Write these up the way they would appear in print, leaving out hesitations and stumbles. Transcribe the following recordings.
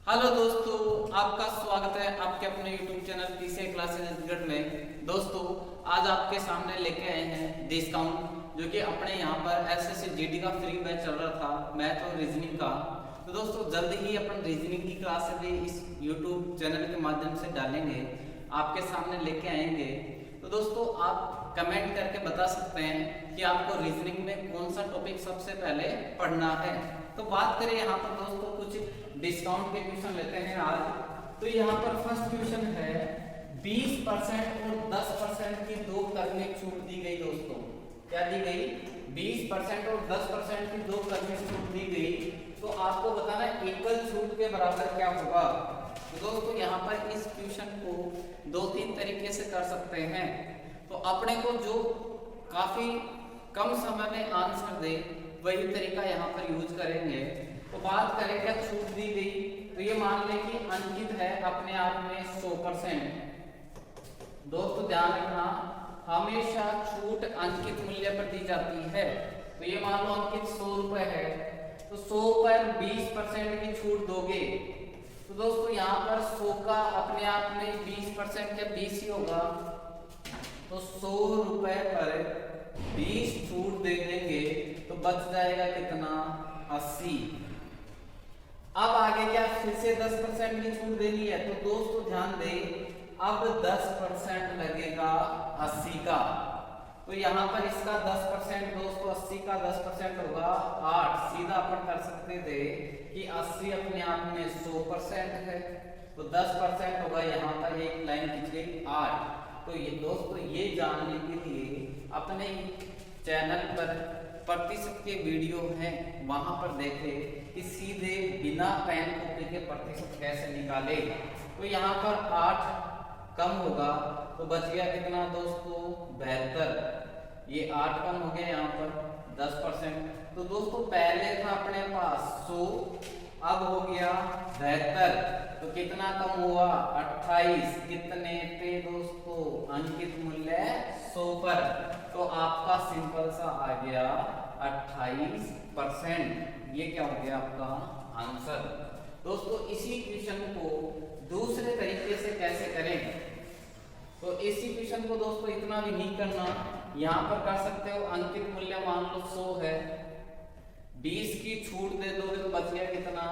Hello दोस्तों, आपका स्वागत है आपके अपने YouTube चैनल पीसीए क्लासेस में। दोस्तों, आज आपके सामने लेके आए हैं डिस्काउंट, जो कि अपने यहाँ पर एसएससी जीडी का फ्री बैच चल रहा था, मैथ और रीजनिंग का। तो दोस्तों, जल्द ही अपन रीजनिंग की क्लास भी इस YouTube चैनल के माध्यम से डालेंगे, आपके सामने लेके आएंगे। तो दोस्तों, आप कमेंट करके बता सकते हैं कि आपको रीजनिंग में कौन सा टॉपिक सबसे पहले पढ़ना है। तो बात करें यहाँ पर दोस्तों, कुछ डिस्काउंट के क्वेश्चन लेते हैं आज। तो यहाँ पर फर्स्ट क्वेश्चन है 20% और 10% की दो कर्मिक छूट दी गई। दोस्तों, क्या दी गई? 20% और 10% की दो कर्मिक छूट दी गई। तो आपको बताना एकल छूट के बराबर क्या होगा। तो दोस्तों, यहाँ पर इस क्वेश्चन को दो तीन तरीके से कर सकते हैं। तो अपने को जो काफी कम समय में आंसर दे वही तरीका यहाँ पर यूज करेंगे। तो बात करें क्या छूट दी गई, तो ये मान लें कि अंकित है अपने आप में 100%। दोस्तों ध्यान रखना, हमेशा छूट अंकित मूल्य पर दी जाती है। तो ये मान लो अंकित 100 रुपए है, तो 100 पर 20% की छूट दोगे। तो दोस्तों यहाँ पर 100 का अपने आप में 20% क्या 20 ही होगा। तो 100 रुपए पर 20 छूट दे देंगे तो बच जाएगा कितना? 80। अब आगे क्या फिर से 10% की छूट देनी है। तो दोस्तों ध्यान दें, अब 10% लगेगा 80 का। तो यहाँ पर इसका 10% दोस्तों 80 का 10% होगा 8। सीधा अपन कर सकते थे कि 80 अपने आप में 100% है, तो 10% होगा। यहाँ पर एक लाइन खींच गई 8। तो ये दोस्तों ये जानने के लिए अपने चैनल पर प्रतिशत के वीडियो हैं, वहां पर देखें कि सीधे बिना पेन कॉपी के प्रतिशत कैसे निकाले। तो यहाँ पर 8 कम होगा तो बच गया कितना दोस्तों? 72। ये 8 कम हो गया यहाँ पर 10%। तो दोस्तों पहले था अपने पास 100, अब हो गया 72। तो कितना कम हुआ? 28। कितने पे दोस्तों? अंकित मूल्य 100 पर। तो आपका सिंपल सा आ गया 28%। ये क्या हो गया आपका आंसर। दोस्तों इसी क्वेश्चन को दूसरे तरीके से कैसे करें, तो इसी क्वेश्चन को दोस्तों इतना भी नहीं करना, यहाँ पर कर सकते हो। अंकित मूल्य मान लो 100 है, 20 की छूट दे दोगे तो बच गया कितना?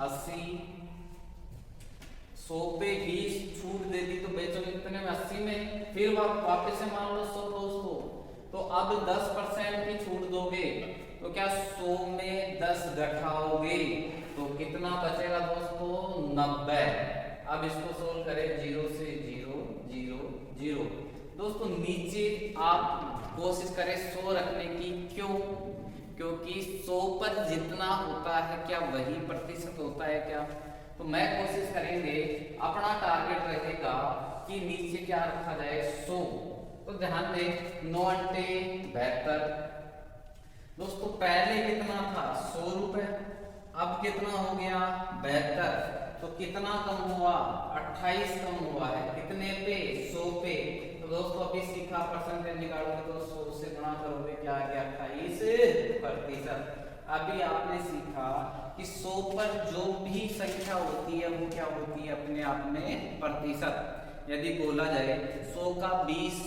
80। 100 पे 20 छूट दे दी तो बेचोगे कितने में? 80 में। फिर वापस से मान लो 100 दोस्तों, तो अब 10% की छूट दोगे तो क्या 100 में 10 घटाओगे तो कितना बचेगा दोस्तों? 90। अब इसको सोल्व करें 0 से 0 0 0। दोस्तों नीचे आप कोशिश करें 100 रखने की। क्यों? क्योंकि 100 पर जितना होता है क्या वही प्रतिशत होता है क्या? तो मैं कोशिश करेंगे, अपना टारगेट रहेगा कि नीचे क्या रखा जाए? 100। तो ध्यान दें 9 अंटे 72। दोस्तों पहले कितना था? 100 रुपए, अब कितना हो गया? 72। तो कितना कम हुआ? 28 कम हुआ है। कितने पे? 100 पे। तो दोस्तों अभी सीखा परसेंटेज निकालोगे तो 100 से गुणा करोगे, क्या आ गया? 28%। अभी आपने सीखा कि 100 पर जो भी संख्या होती है वो क्या होती है? अपने आप में प्रतिशत। यदि बोला जाए 100 का 20,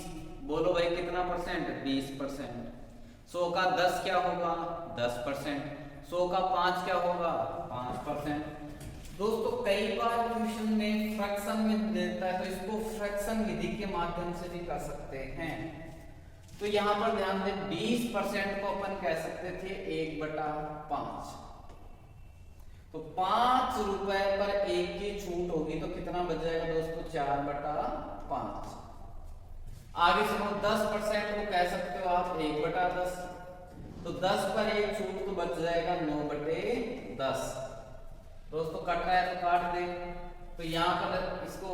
बोलो भाई कितना परसेंट? 20%। 100 का 10 क्या होगा? 10%। 100 का 5 क्या होगा? 5%। दोस्तों कई बार क्वेश्चन में फ्रैक्शन में देता है, तो इसको फ्रैक्शन विधि के माध्यम से भी कर सकते हैं। तो यहाँ पर ध्यान दें 20% को अपन कह सकते थे 1/5। तो 5 रुपए पर 1 की छूट होगी तो कितना बच जाएगा दोस्तों? 4/5। आगे सुनो 10% को कह सकते हो आप 1/10। तो 10 पर 1 छूट तो बच जाएगा 9/10। दोस्तों कट रहा है तो काट दे। तो यहाँ पर इसको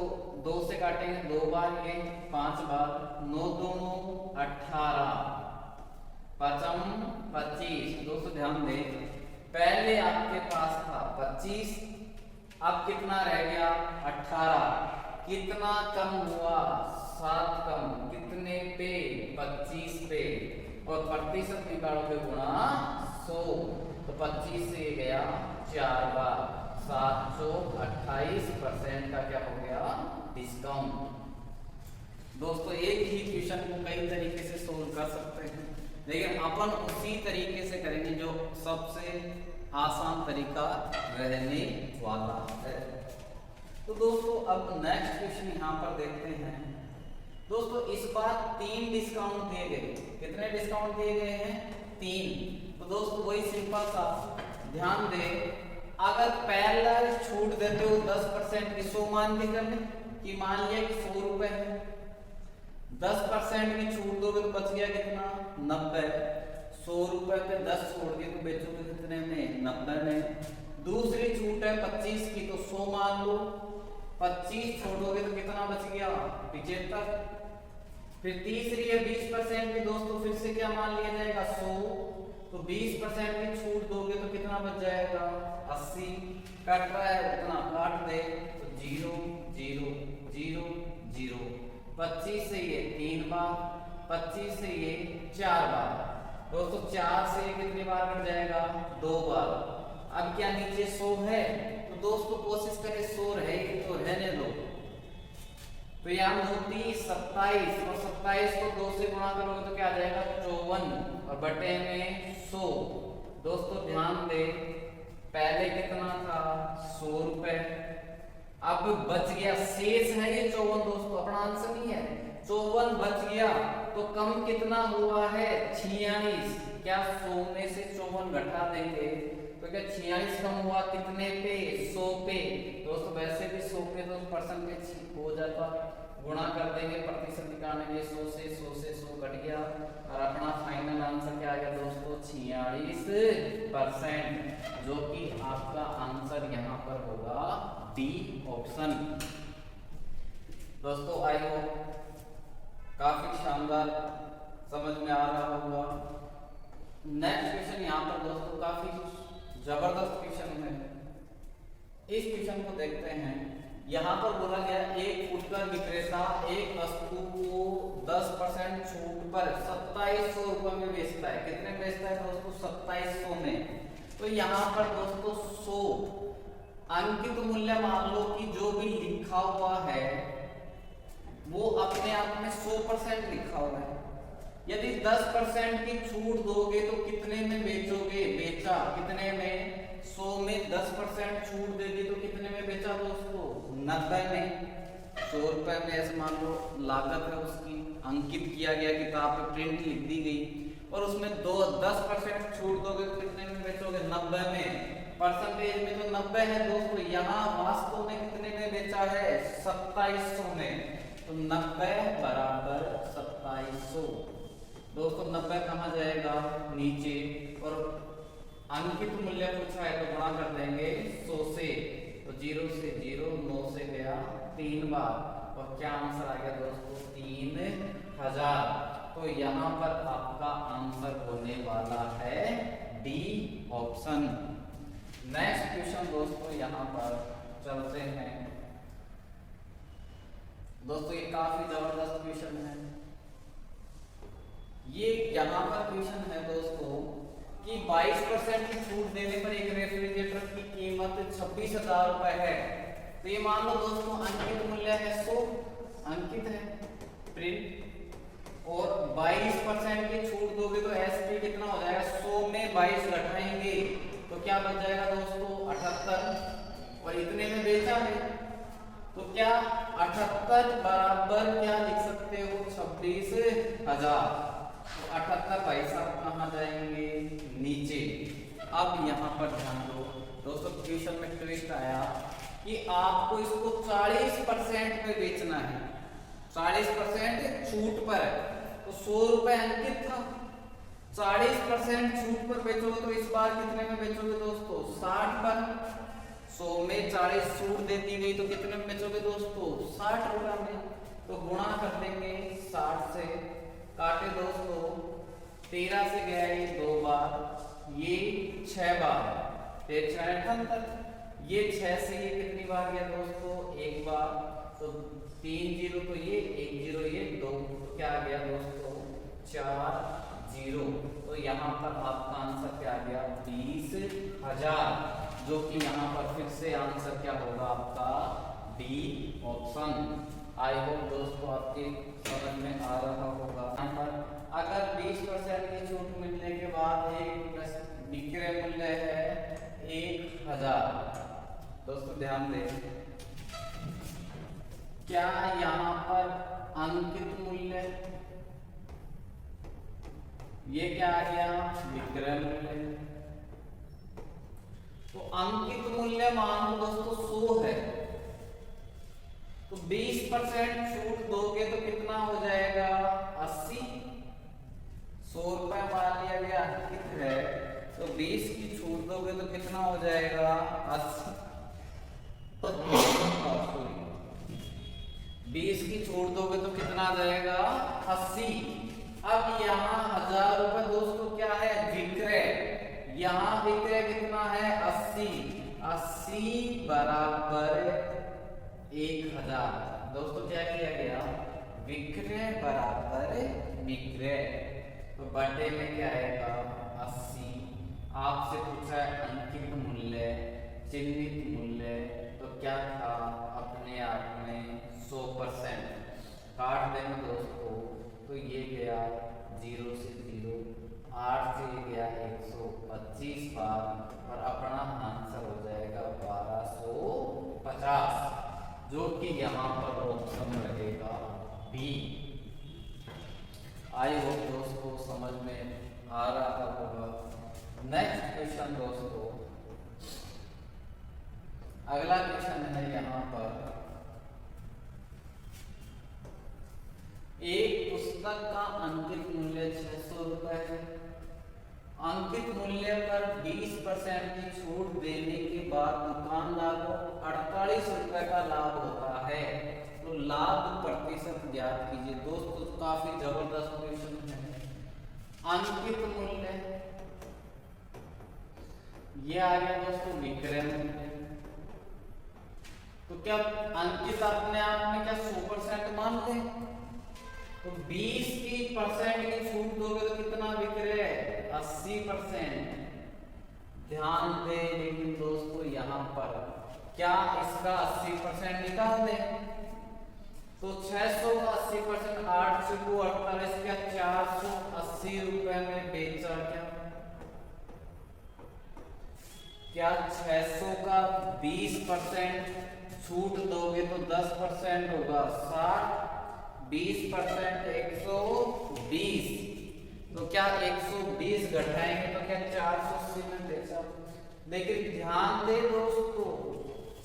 2 से काटेंगे, 2 बार ये 5 बार। 9 दूनो 18, 5 25। दोस्तों ध्यान दें, पहले आपके पास था 25, अब कितना रह गया? 18। कितना कम हुआ? 7 कम। कितने पे? 25 पे। और प्रतिशत निकालोगे गुणा 100, तो 25 से गया 4 बार। 28% का क्या हो गया डिस्काउंट। दोस्तों एक ही क्वेश्चन को कई तरीके से सोल्व कर सकते हैं, लेकिन अपन उसी तरीके से करेंगे जो सबसे आसान तरीका रहने वाला है। तो दोस्तों अब नेक्स्ट क्वेश्चन यहाँ पर देखते हैं। दोस्तों इस बार 3 डिस्काउंट दिए गए। कितने डिस्काउंट दिए गए हैं? 3। तो दोस्तों वही सिंपल सा ध्यान दे, अगर पहला छूट देते हो 10% की 100 मान के कर ले कि मान लिया कि 100 रुपए है, 10% की छूट दोगे तो बच गया कितना 90। 100 रुपए पे 10 छोड़ के तो बेचोगे कितने में 90 में। दूसरी छूट है 25 की तो 100 मान लो, 25 छोड़ोगे तो कितना बच गया 75। फिर तीसरी है 20% की दोस्तों, फिर से क्या मान लिया जाएगा 100, तो 20% की छूट दोगे तो कितना बच जाएगा 80। कट रहा है उतना काट दे तो 0 0 0 0। 25 से ये 3 बार, 25 से ये 4 बार। दोस्तों 4 से कितनी बार कट जाएगा 2 बार। अब क्या नीचे 100 है तो दोस्तों कोशिश करें 100 रहे तो रहने दो। तो यहाँ 29 27 और 27 को 2 से गुणा करोगे तो क्या आ जाएगा 54 और बटे में 100। दोस्तों ध्यान दे पहले कितना था 100 रुपए, अब बच गया शेष है ये 54। दोस्तों अपना आंसर नहीं है, 54 बच गया तो कम कितना हुआ है 46। क्या 100 में से 54 घटा देंगे तो क्या 46 कम हुआ कितने पे 100 पे। दोस्तों वैसे भी 100 पे तो परसेंटेज हो जाता, गुणा कर देंगे प्रतिशत निकालने के लिए 100 से 100 कट गया और अपना फाइनल आंसर क्या आ गया दोस्तों 46%, जो कि आपका आंसर यहाँ पर होगा डी ऑप्शन। दोस्तों आई होप काफी शानदार समझ में आ रहा होगा। नेक्स्ट क्वेश्चन यहाँ पर दोस्तों काफी जबरदस्त क्वेश्चन है। इस क्वेश्चन को देखते हैं। यहाँ पर बोला गया एक फुटकर विक्रेता एक वस्तु को 10% छूट पर 2700 रुपए में बेचता है। कितने में बेचता है दोस्तों 2700 में। तो यहाँ पर दोस्तों 100 अंकित मूल्य मान लो कि जो भी लिखा हुआ है वो अपने आप में 100% लिखा हुआ है। यदि 10% की छूट दोगे तो कितने में बेचोगे, बेचा कितने में 100 में 10% छूट दे दी तो कितने में बेचा दोस्तों 90 में। 100 रुपए में ऐसे मान लो लागत है उसकी, अंकित किया गया किताब पे प्रिंट लिख दी गई और उसमें 10% छूट दोगे तो कितने में बेचोगे 90 में। परसेंटेज में तो 90 है दोस्तों, यहाँ वास्तव में कितने में बेचा है 2700 में। तो 90 बराबर 2700। दोस्तों 90 कहाँ जाएगा नीचे और अंकित मूल्य पूछा है तो गुणा कर देंगे 100 से, तो 0 से 0 9 से गया 3 बार और क्या आंसर आ गया दोस्तों 3000। तो यहाँ पर आपका आंसर होने वाला है डी ऑप्शन। नेक्स्ट क्वेश्चन दोस्तों यहाँ पर चलते हैं। दोस्तों ये काफी जबरदस्त क्वेश्चन है। ये यहाँ पर क्वेश्चन है दोस्तों कि 22% की छूट देने पर एक रेफ्रिजरेटर की कीमत 26,000 रुपए है। तो ये मान लो दोस्तों अंकित मूल्य है 100, अंकित है प्रिंट, और 22% की छूट दोगे तो एसपी कितना हो जाएगा 100 में 22 घटाएंगे तो क्या बच जाएगा दोस्तों 78 और इतने में बेचा है तो क्या 78 बराबर क्या लिख सकते हो 26,000। तो 78 भाई साहब कहाँ जाएंगे नीचे। अब यहाँ पर ध्यान दो दोस्तों, क्वेश्चन में ट्विस्ट आया कि आपको इसको 40% पे बेचना है, 40% छूट पर है। तो 100 रुपए अंकित था, 40% छूट पर बेचोगे तो इस बार कितने में बेचोगे दोस्तों 60 पर। 100 में 40 छूट दे दी गई तो कितने में बेचोगे दोस्तों 60 रुपए में। तो गुणा कर देंगे 60 से, काटे दोस्तों 13 से गया ये 2 बार, ये 6 बार, 6 ये 6 से ये कितनी बार गया दोस्तों 1 बार, तो 3 0 तो ये 1 0 ये 2, तो क्या आ गया दोस्तों 4 0 0। तो यहाँ पर आपका आंसर क्या आ गया 20,000, जो कि यहाँ पर फिर से आंसर क्या होगा आपका डी ऑप्शन। आई होप दोस्तों आपके समझ में आ रहा होगा। यहाँ पर अगर 20% की छूट मिलने के बाद एक विक्रय मूल्य है 1,000। दोस्तों ध्यान दें, क्या यहाँ पर अंकित मूल्य, ये क्या आ गया विक्रय मूल्य। तो अंकित मूल्य मान लो दोस्तों 100 है, तो 20% छूट दोगे तो कितना हो जाएगा 80। 100 रुपए मान लिया गया अंकित है, तो 20 की छूट दोगे तो कितना हो जाएगा 80। 20 की छूट दोगे तो कितना आ जाएगा 80। अब यहाँ 1,000 रुपए दोस्तों क्या है विक्रय, यहाँ विक्रय कितना है 80। 80 बराबर 1,000। दोस्तों क्या किया गया विक्रय बराबर विक्रय, तो बटे में क्या आएगा 80। आपसे पूछा है अंकित मूल्य, चिन्हित मूल्य, तो क्या था अपने आप में 100%। काट देंगे दोस्तों, तो ये गया 0 से 0, 8 से ये गया 125 बार, और अपना आंसर हो जाएगा 1250, जो कि यहाँ पर ऑप्शन रहेगा बी। आई होप दोस्तों समझ में आ रहा होगा। नेक्स्ट क्वेश्चन दोस्तों, अगला क्वेश्चन है यहाँ पर, एक पुस्तक का अंकित मूल्य 600 रुपए है। अंकित मूल्य पर 20% की छूट देने के बाद दुकानदार को 48 रुपए का लाभ होता है, तो लाभ प्रतिशत ज्ञात कीजिए। दोस्तों काफी जबरदस्त क्वेश्चन है। अंकित मूल्य ये आ गया दोस्तों विक्रय मूल्य, तो क्या अंकित अपने आप में क्या 100% मान ले, तो 20 की छूट दोगे तो कितना विक्रय 80%। ध्यान दे, लेकिन दोस्तों यहाँ पर क्या इसका 80% निकाल दे, तो 600 का 80%, 8 से 48 क्या 480 रुपए में बेचा। क्या 600 का 20% छूट दोगे तो 10% होगा 60, 20% 120, तो क्या 120 घटाएंगे तो क्या 480 में बेचा। लेकिन ध्यान दे दोस्तों,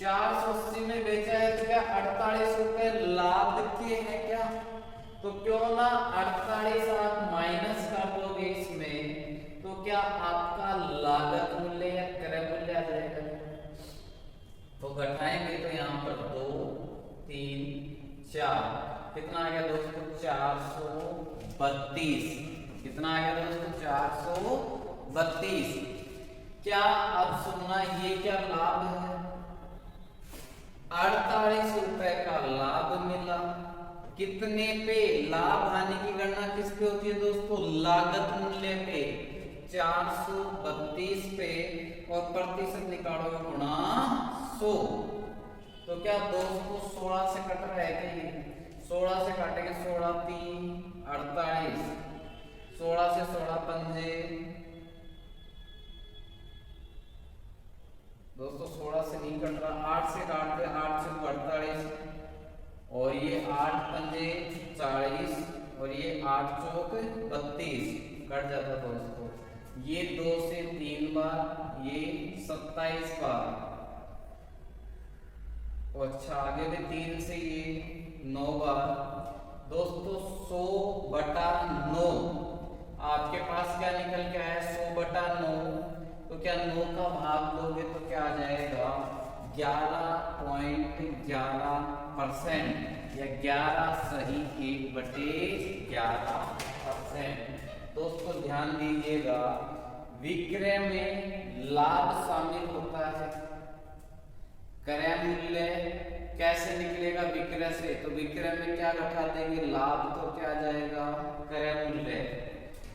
480 में बेचा है तो क्या 48 रुपए लाभ के हैं क्या, तो क्यों ना 48 आप माइनस कर दोगे इसमें, तो क्या आपका लागत मूल्य या क्रय मूल्य आ जाएगा। तो घटाएंगे तो यहाँ पर 2, 3, 4, कितना आ गया दोस्तों 432। कितना आ गया दोस्तों 432। क्या अब सुनना, ये क्या लाभ है 48 रुपए का लाभ मिला। कितने पे, लाभ हानि की गणना किस पे होती है दोस्तों, लागत मूल्य पे, 432 पे, और प्रतिशत निकालोगे गुणा 100। तो क्या दोस्तों 16 से कट रहा है क्या, ये 16 से काटेंगे, 16 3 48, 16 से 16 पंजे दोस्तों 16 से नहीं कट रहा, 8 से काट दे, 8 से 48, और ये 8 पंजे 40, और ये 8 चौक 32 कट जाता दोस्तों। ये 2 से 3 बार, ये 27 बार, और अच्छा आगे भी 3 से ये 9 बार। दोस्तों 100/9 आपके पास क्या निकल के आया 100/9, तो क्या 9 का भाग दोगे तो क्या आ जाएगा 11.11%, या 11 सही 1/11%। दोस्तों ध्यान दीजिएगा, विक्रय में लाभ शामिल होता है। क्रय मूल्य कैसे निकलेगा विक्रय से, तो विक्रय में क्या घटा देंगे लाभ, तो क्या आ जाएगा क्रय मूल्य।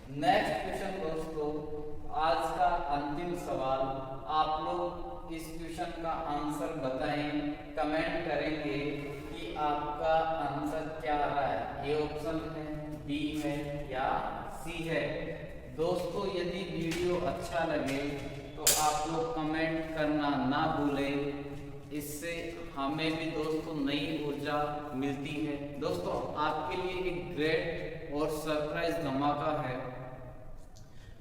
नेक्स्ट क्वेश्चन दोस्तों, आज का अंतिम सवाल। आप लोग इस क्वेश्चन का आंसर बताएं, कमेंट करेंगे कि आपका आंसर क्या रहा है। ए ऑप्शन है, बी है या सी है। दोस्तों यदि वीडियो अच्छा लगे तो आप लोग कमेंट करना ना भूलें, इससे हमें भी दोस्तों नई ऊर्जा मिलती है। दोस्तों आपके लिए एक ग्रेट और सरप्राइज धमाका है।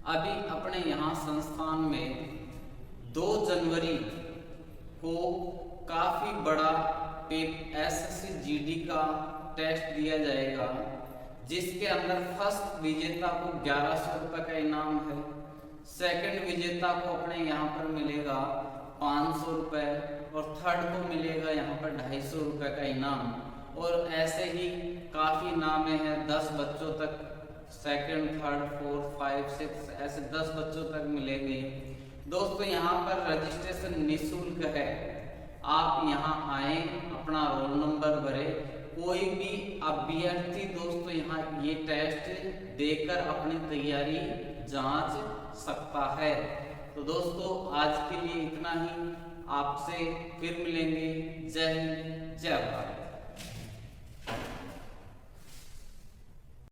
अभी अपने यहाँ संस्थान में 2 जनवरी को काफी बड़ा एसएससी जीडी का टेस्ट दिया जाएगा, जिसके अंदर फर्स्ट विजेता को 1100 रुपए का इनाम है, सेकंड विजेता को अपने यहाँ पर मिलेगा 500 रुपए और थर्ड को मिलेगा यहाँ पर 250 रुपए का इनाम। और ऐसे ही काफी नामे हैं, 10 बच्चों तक सेकंड, थर्ड, फोर्थ, 5, 6 ऐसे 10 बच्चों तक मिलेंगे। दोस्तों यहाँ पर रजिस्ट्रेशन निःशुल्क है। आप यहाँ आए, अपना रोल नंबर भरे, कोई भी अभ्यर्थी दोस्तों यहाँ ये टेस्ट देकर अपनी तैयारी जांच सकता है। तो दोस्तों आज के लिए इतना ही, आपसे फिर मिलेंगे। जय हिंद, जय भारत।